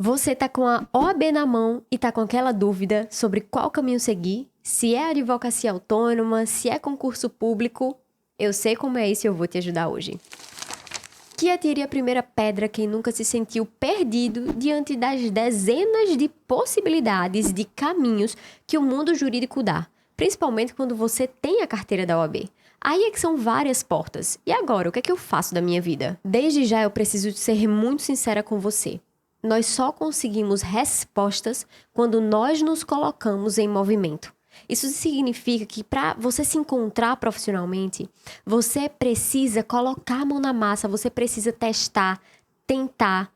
Você tá com a OAB na mão e tá com aquela dúvida sobre qual caminho seguir, se é advocacia autônoma, se é concurso público. Eu sei como é isso e eu vou te ajudar hoje. Que atire a primeira pedra quem nunca se sentiu perdido diante das dezenas de possibilidades de caminhos que o mundo jurídico dá, principalmente quando você tem a carteira da OAB. Aí é que são várias portas. E agora, o que é que eu faço da minha vida? Desde já eu preciso ser muito sincera com você. Nós só conseguimos respostas quando nós nos colocamos em movimento. Isso significa que para você se encontrar profissionalmente, você precisa colocar a mão na massa, você precisa testar, tentar,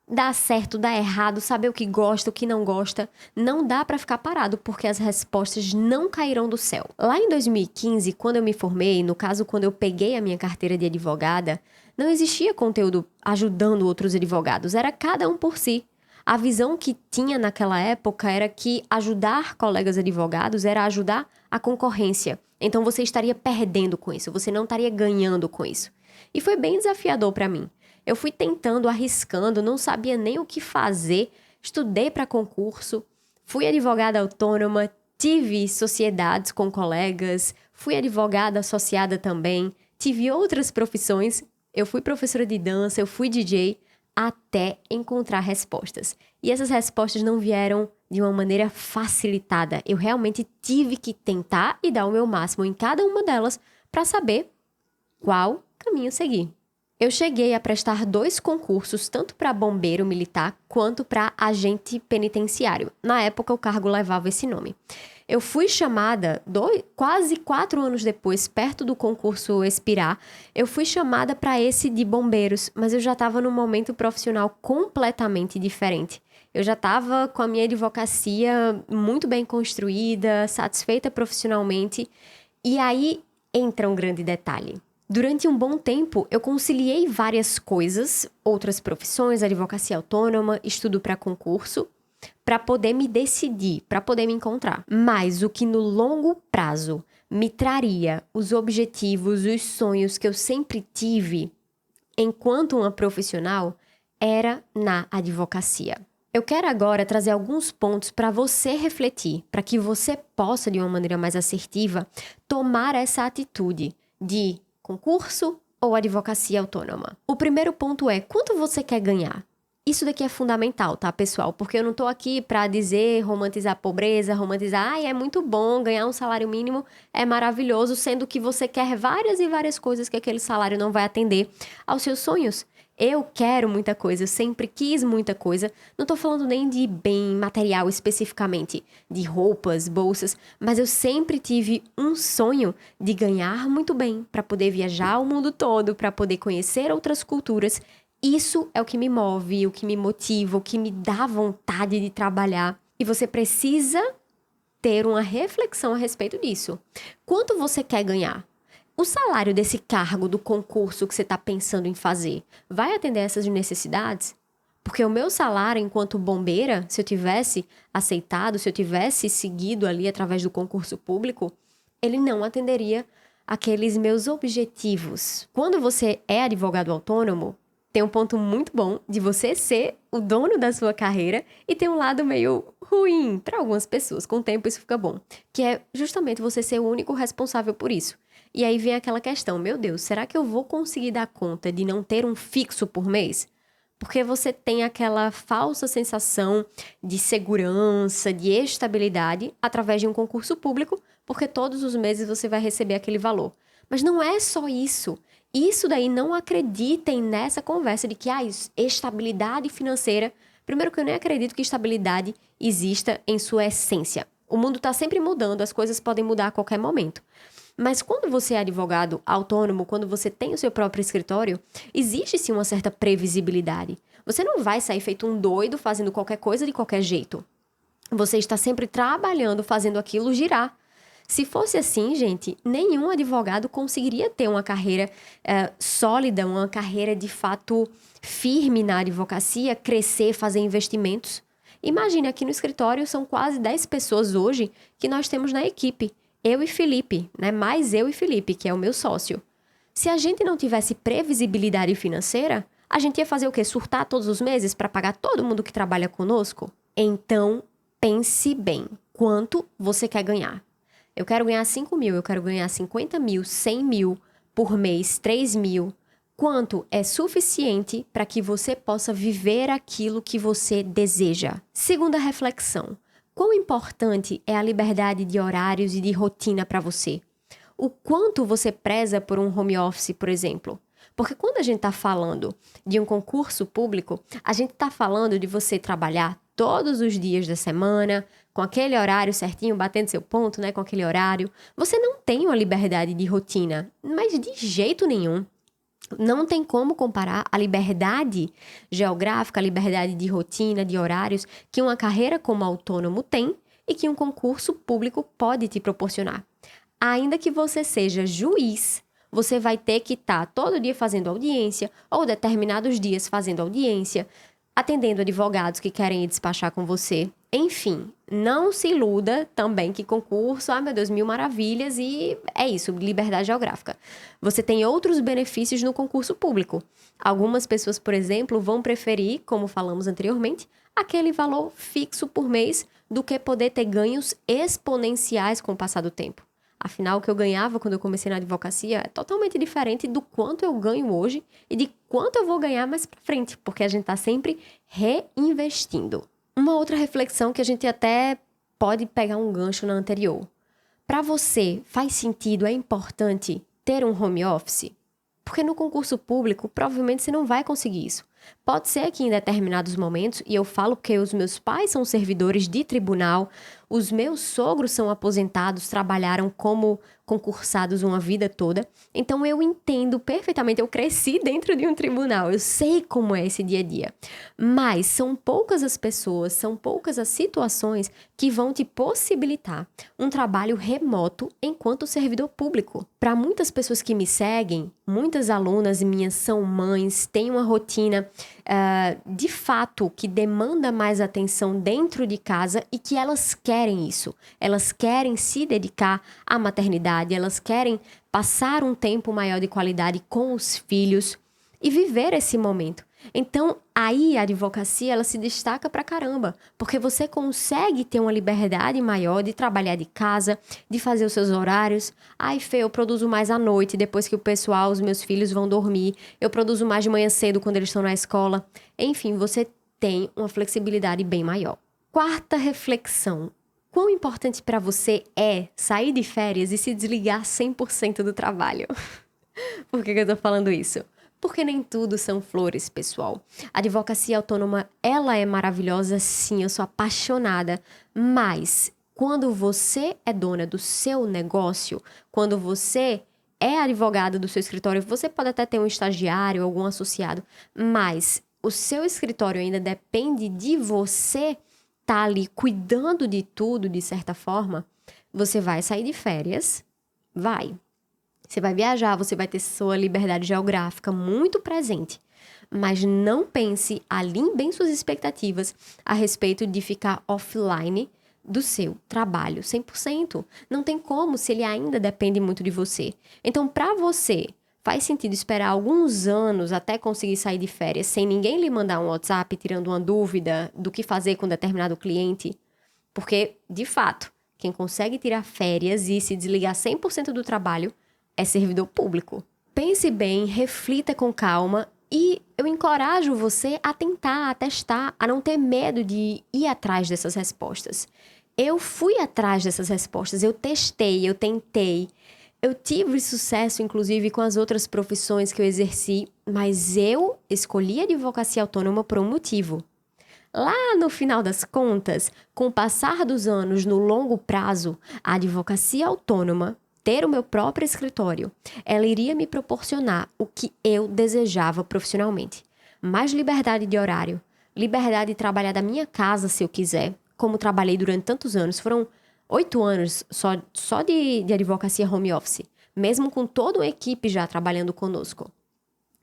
dar certo, dar errado, saber o que gosta, o que não gosta. Não dá para ficar parado, porque as respostas não cairão do céu. Lá em 2015, quando eu me formei, no caso, quando eu peguei a minha carteira de advogada, não existia conteúdo ajudando outros advogados, era cada um por si. A visão que tinha naquela época era que ajudar colegas advogados era ajudar a concorrência. Então você estaria perdendo com isso, você não estaria ganhando com isso. E foi bem desafiador para mim. Eu fui tentando, arriscando, não sabia nem o que fazer, estudei para concurso, fui advogada autônoma, tive sociedades com colegas, fui advogada associada também, tive outras profissões, eu fui professora de dança, eu fui DJ, até encontrar respostas. E essas respostas não vieram de uma maneira facilitada. Eu realmente tive que tentar e dar o meu máximo em cada uma delas para saber qual caminho seguir. Eu cheguei a prestar 2 concursos, tanto para bombeiro militar quanto para agente penitenciário. Na época, o cargo levava esse nome. Eu fui chamada, quase 4 anos depois, perto do concurso expirar, eu fui chamada para esse de bombeiros, mas eu já estava num momento profissional completamente diferente. Eu já estava com a minha advocacia muito bem construída, satisfeita profissionalmente, e aí entra um grande detalhe. Durante um bom tempo, eu conciliei várias coisas, outras profissões, advocacia autônoma, estudo para concurso, para poder me decidir, para poder me encontrar. Mas o que no longo prazo me traria os objetivos, os sonhos que eu sempre tive enquanto uma profissional era na advocacia. Eu quero agora trazer alguns pontos para você refletir, para que você possa, de uma maneira mais assertiva, tomar essa atitude de concurso ou advocacia autônoma. O primeiro ponto é, quanto você quer ganhar? Isso daqui é fundamental, tá, pessoal? Porque eu não tô aqui pra dizer, romantizar a pobreza, romantizar, é muito bom ganhar um salário mínimo, é maravilhoso, sendo que você quer várias e várias coisas que aquele salário não vai atender aos seus sonhos. Eu quero muita coisa, eu sempre quis muita coisa. Não tô falando nem de bem material especificamente, de roupas, bolsas, mas eu sempre tive um sonho de ganhar muito bem, para poder viajar o mundo todo, para poder conhecer outras culturas. Isso é o que me move, o que me motiva, o que me dá vontade de trabalhar. E você precisa ter uma reflexão a respeito disso. Quanto você quer ganhar? O salário desse cargo, do concurso que você está pensando em fazer, vai atender essas necessidades? Porque o meu salário enquanto bombeira, se eu tivesse aceitado, se eu tivesse seguido ali através do concurso público, ele não atenderia aqueles meus objetivos. Quando você é advogado autônomo, tem um ponto muito bom de você ser o dono da sua carreira e tem um lado meio ruim para algumas pessoas. Com o tempo isso fica bom, que é justamente você ser o único responsável por isso. E aí vem aquela questão, meu Deus, será que eu vou conseguir dar conta de não ter um fixo por mês? Porque você tem aquela falsa sensação de segurança, de estabilidade através de um concurso público, porque todos os meses você vai receber aquele valor. Mas não é só isso. Isso daí, não acreditem nessa conversa de que estabilidade financeira. Primeiro que eu nem acredito que estabilidade exista em sua essência. O mundo está sempre mudando, as coisas podem mudar a qualquer momento. Mas quando você é advogado autônomo, quando você tem o seu próprio escritório, existe sim uma certa previsibilidade. Você não vai sair feito um doido fazendo qualquer coisa de qualquer jeito. Você está sempre trabalhando, fazendo aquilo girar. Se fosse assim, gente, nenhum advogado conseguiria ter uma carreira sólida, uma carreira de fato firme na advocacia, crescer, fazer investimentos. Imagine, aqui no escritório são quase 10 pessoas hoje que nós temos na equipe. Eu e Felipe, né? Mais eu e Felipe, que é o meu sócio. Se a gente não tivesse previsibilidade financeira, A gente ia fazer o quê? Surtar todos os meses para pagar todo mundo que trabalha conosco? Então, pense bem. Quanto você quer ganhar? Eu quero ganhar 5 mil, eu quero ganhar 50 mil, 100 mil por mês, 3 mil. Quanto é suficiente para que você possa viver aquilo que você deseja? Segunda reflexão. Quão importante é a liberdade de horários e de rotina para você? O quanto você preza por um home office, por exemplo? Porque quando a gente está falando de um concurso público, a gente está falando de você trabalhar todos os dias da semana, com aquele horário certinho, batendo seu ponto, né, com aquele horário. Você não tem uma liberdade de rotina, mas de jeito nenhum. Não tem como comparar a liberdade geográfica, a liberdade de rotina, de horários, que uma carreira como autônomo tem e que um concurso público pode te proporcionar. Ainda que você seja juiz, você vai ter que estar todo dia fazendo audiência ou determinados dias fazendo audiência, atendendo advogados que querem ir despachar com você. Enfim, não se iluda também que concurso, meu Deus, mil maravilhas e é isso, liberdade geográfica. Você tem outros benefícios no concurso público. Algumas pessoas, por exemplo, vão preferir, como falamos anteriormente, aquele valor fixo por mês do que poder ter ganhos exponenciais com o passar do tempo. Afinal, o que eu ganhava quando eu comecei na advocacia é totalmente diferente do quanto eu ganho hoje e de quanto eu vou ganhar mais pra frente, porque a gente tá sempre reinvestindo. Uma outra reflexão que a gente até pode pegar um gancho na anterior. Para você, faz sentido, é importante ter um home office? Porque no concurso público, provavelmente você não vai conseguir isso. Pode ser que em determinados momentos, e eu falo porque os meus pais são servidores de tribunal, os meus sogros são aposentados, trabalharam como concursados uma vida toda. Então eu entendo perfeitamente, eu cresci dentro de um tribunal, eu sei como é esse dia a dia. Mas são poucas as pessoas, são poucas as situações que vão te possibilitar um trabalho remoto enquanto servidor público. Para muitas pessoas que me seguem, muitas alunas minhas são mães, têm uma rotina de fato que demanda mais atenção dentro de casa e que elas querem isso. Elas querem se dedicar à maternidade, elas querem passar um tempo maior de qualidade com os filhos e viver esse momento. Então, aí a advocacia, ela se destaca pra caramba, porque você consegue ter uma liberdade maior de trabalhar de casa, de fazer os seus horários. Ai, Fê, eu produzo mais à noite, depois que o pessoal, os meus filhos vão dormir. Eu produzo mais de manhã cedo quando eles estão na escola. Enfim, você tem uma flexibilidade bem maior. Quarta reflexão. Quão importante para você é sair de férias e se desligar 100% do trabalho? Por que eu tô falando isso? Porque nem tudo são flores, pessoal. A advocacia autônoma, ela é maravilhosa, sim, eu sou apaixonada. Mas quando você é dona do seu negócio, quando você é advogada do seu escritório, você pode até ter um estagiário, algum associado, mas o seu escritório ainda depende de você estar ali cuidando de tudo, de certa forma. Você vai sair de férias, vai. Você vai viajar, você vai ter sua liberdade geográfica muito presente. Mas não pense, alinhe bem suas expectativas a respeito de ficar offline do seu trabalho 100%. Não tem como se ele ainda depende muito de você. Então, para você, faz sentido esperar alguns anos até conseguir sair de férias sem ninguém lhe mandar um WhatsApp tirando uma dúvida do que fazer com determinado cliente? Porque, de fato, quem consegue tirar férias e se desligar 100% do trabalho é servidor público. Pense bem, reflita com calma e eu encorajo você a tentar, a testar, a não ter medo de ir atrás dessas respostas. Eu fui atrás dessas respostas, eu testei, eu tentei. Eu tive sucesso, inclusive, com as outras profissões que eu exerci, mas eu escolhi a advocacia autônoma por um motivo. Lá no final das contas, com o passar dos anos, no longo prazo, a advocacia autônoma, ter o meu próprio escritório, ela iria me proporcionar o que eu desejava profissionalmente. Mais liberdade de horário, liberdade de trabalhar da minha casa se eu quiser, como trabalhei durante tantos anos. Foram 8 anos só de advocacia home office, mesmo com toda uma equipe já trabalhando conosco.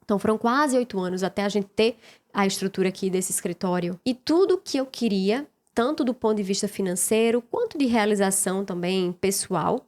Então foram quase 8 anos até a gente ter a estrutura aqui desse escritório. E tudo que eu queria, tanto do ponto de vista financeiro, quanto de realização também pessoal,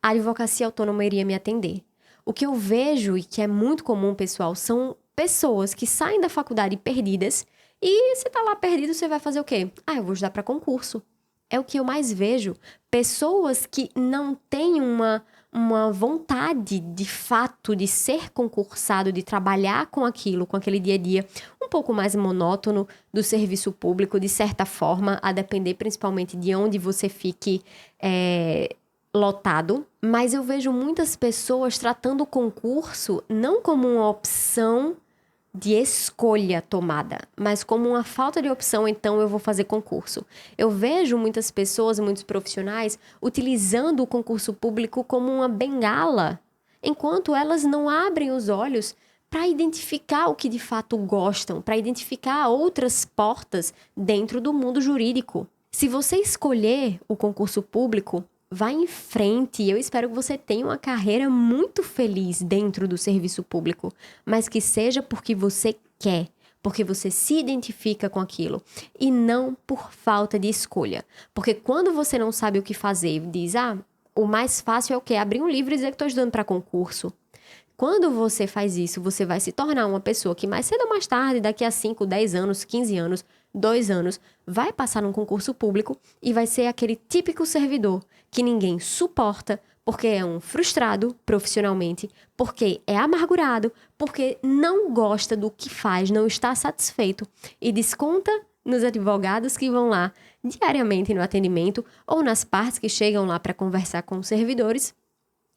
a advocacia autônoma iria me atender. O que eu vejo e que é muito comum, pessoal, são pessoas que saem da faculdade perdidas e se tá lá perdido, você vai fazer o quê? Ah, eu vou estudar para concurso. É o que eu mais vejo. Pessoas que não têm uma vontade de fato de ser concursado, de trabalhar com aquilo, com aquele dia a dia um pouco mais monótono do serviço público, de certa forma, a depender principalmente de onde você fique lotado. Mas eu vejo muitas pessoas tratando o concurso não como uma opção de escolha tomada, mas como uma falta de opção, então eu vou fazer concurso. Eu vejo muitas pessoas, muitos profissionais, utilizando o concurso público como uma bengala, enquanto elas não abrem os olhos para identificar o que de fato gostam, para identificar outras portas dentro do mundo jurídico. Se você escolher o concurso público, vá em frente. Eu espero que você tenha uma carreira muito feliz dentro do serviço público, mas que seja porque você quer, porque você se identifica com aquilo e não por falta de escolha. Porque quando você não sabe o que fazer, diz, o mais fácil é o quê? Abrir um livro e dizer que estou estudando para concurso. Quando você faz isso, você vai se tornar uma pessoa que mais cedo ou mais tarde, daqui a 5, 10 anos, 15 anos, 2 anos, vai passar num concurso público e vai ser aquele típico servidor que ninguém suporta porque é um frustrado profissionalmente, porque é amargurado, porque não gosta do que faz, não está satisfeito e desconta nos advogados que vão lá diariamente no atendimento ou nas partes que chegam lá para conversar com os servidores.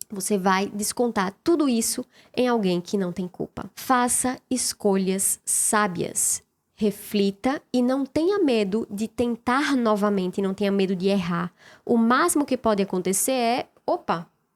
Você vai descontar tudo isso em alguém que não tem culpa. Faça escolhas sábias. Reflita e não tenha medo de tentar novamente, não tenha medo de errar. O máximo que pode acontecer é,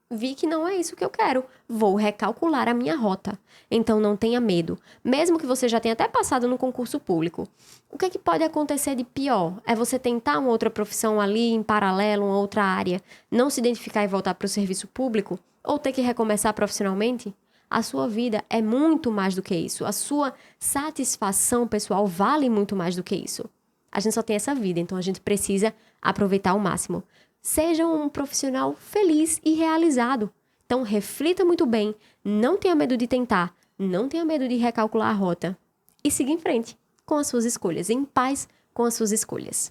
vi que não é isso que eu quero, vou recalcular a minha rota. Então não tenha medo, mesmo que você já tenha até passado no concurso público. O que é que pode acontecer de pior? É você tentar uma outra profissão ali em paralelo, uma outra área, não se identificar e voltar para o serviço público, ou ter que recomeçar profissionalmente? A sua vida é muito mais do que isso. A sua satisfação pessoal vale muito mais do que isso. A gente só tem essa vida, então a gente precisa aproveitar ao máximo. Seja um profissional feliz e realizado. Então, reflita muito bem, não tenha medo de tentar, não tenha medo de recalcular a rota e siga em frente com as suas escolhas, em paz com as suas escolhas.